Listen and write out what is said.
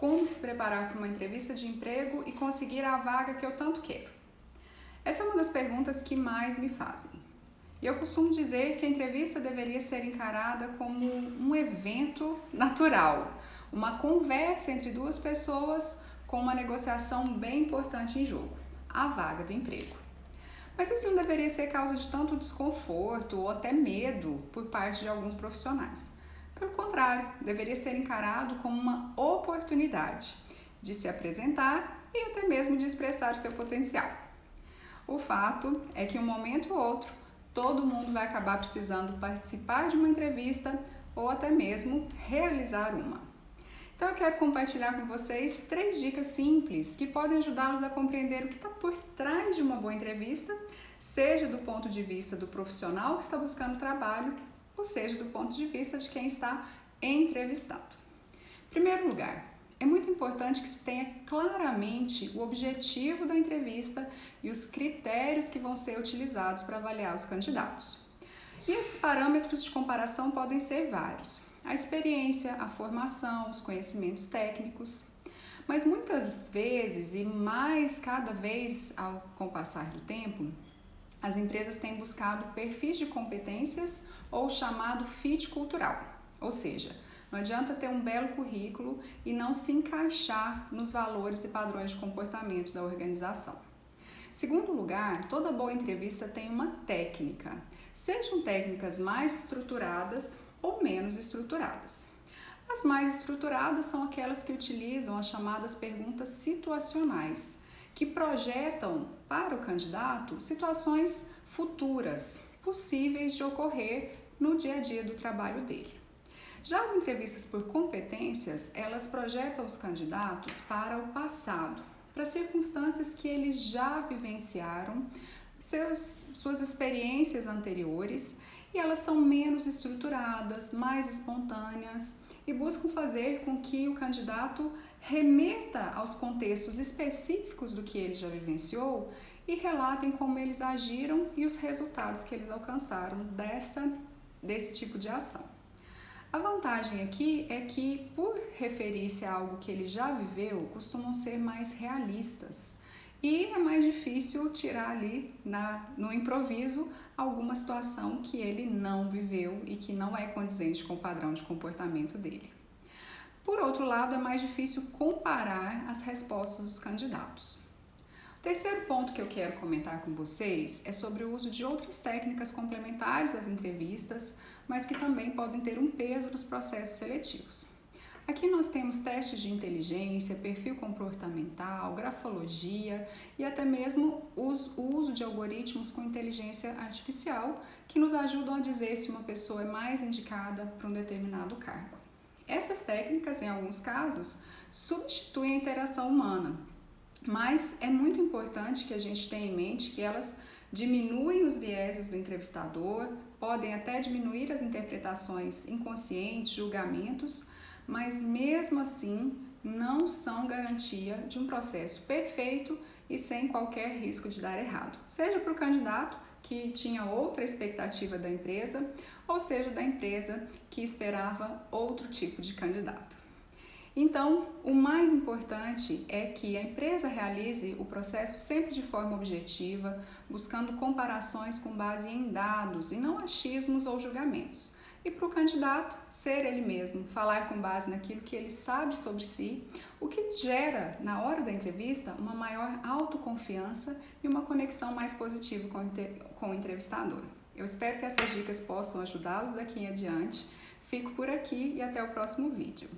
Como se preparar para uma entrevista de emprego e conseguir a vaga que eu tanto quero? Essa é uma das perguntas que mais me fazem. E eu costumo dizer que a entrevista deveria ser encarada como um evento natural, uma conversa entre duas pessoas com uma negociação bem importante em jogo, a vaga do emprego. Mas isso não deveria ser causa de tanto desconforto ou até medo por parte de alguns profissionais. Pelo contrário, deveria ser encarado como uma oportunidade de se apresentar e até mesmo de expressar o seu potencial. O fato é que um momento ou outro, todo mundo vai acabar precisando participar de uma entrevista ou até mesmo realizar uma. Então eu quero compartilhar com vocês 3 dicas simples que podem ajudá-los a compreender o que está por trás de uma boa entrevista, seja do ponto de vista do profissional que está buscando trabalho, ou seja, do ponto de vista de quem está entrevistado. Em primeiro lugar, é muito importante que se tenha claramente o objetivo da entrevista e os critérios que vão ser utilizados para avaliar os candidatos. E esses parâmetros de comparação podem ser vários: a experiência, a formação, os conhecimentos técnicos. Mas muitas vezes, e mais cada vez com o passar do tempo, as empresas têm buscado perfis de competências ou chamado fit cultural. Ou seja, não adianta ter um belo currículo e não se encaixar nos valores e padrões de comportamento da organização. Em segundo lugar, toda boa entrevista tem uma técnica, sejam técnicas mais estruturadas ou menos estruturadas. As mais estruturadas são aquelas que utilizam as chamadas perguntas situacionais, que projetam para o candidato situações futuras, possíveis de ocorrer no dia a dia do trabalho dele. Já as entrevistas por competências, elas projetam os candidatos para o passado, para circunstâncias que eles já vivenciaram, suas experiências anteriores, e elas são menos estruturadas, mais espontâneas e buscam fazer com que o candidato remeta aos contextos específicos do que ele já vivenciou e relatem como eles agiram e os resultados que eles alcançaram desse tipo de ação. A vantagem aqui é que, por referir-se a algo que ele já viveu, costumam ser mais realistas e é mais difícil tirar ali no improviso alguma situação que ele não viveu e que não é condizente com o padrão de comportamento dele. Por outro lado, é mais difícil comparar as respostas dos candidatos. O terceiro ponto que eu quero comentar com vocês é sobre o uso de outras técnicas complementares das entrevistas, mas que também podem ter um peso nos processos seletivos. Aqui nós temos testes de inteligência, perfil comportamental, grafologia e até mesmo o uso de algoritmos com inteligência artificial que nos ajudam a dizer se uma pessoa é mais indicada para um determinado cargo. Essas técnicas, em alguns casos, substituem a interação humana, mas é muito importante que a gente tenha em mente que elas diminuem os vieses do entrevistador, podem até diminuir as interpretações inconscientes, julgamentos, mas mesmo assim não são garantia de um processo perfeito e sem qualquer risco de dar errado, seja para o candidato que tinha outra expectativa da empresa, ou seja, da empresa que esperava outro tipo de candidato. Então, o mais importante é que a empresa realize o processo sempre de forma objetiva, buscando comparações com base em dados e não achismos ou julgamentos. E para o candidato, ser ele mesmo, falar com base naquilo que ele sabe sobre si, o que gera, na hora da entrevista, uma maior autoconfiança e uma conexão mais positiva com o entrevistador. Eu espero que essas dicas possam ajudá-los daqui em adiante. Fico por aqui e até o próximo vídeo.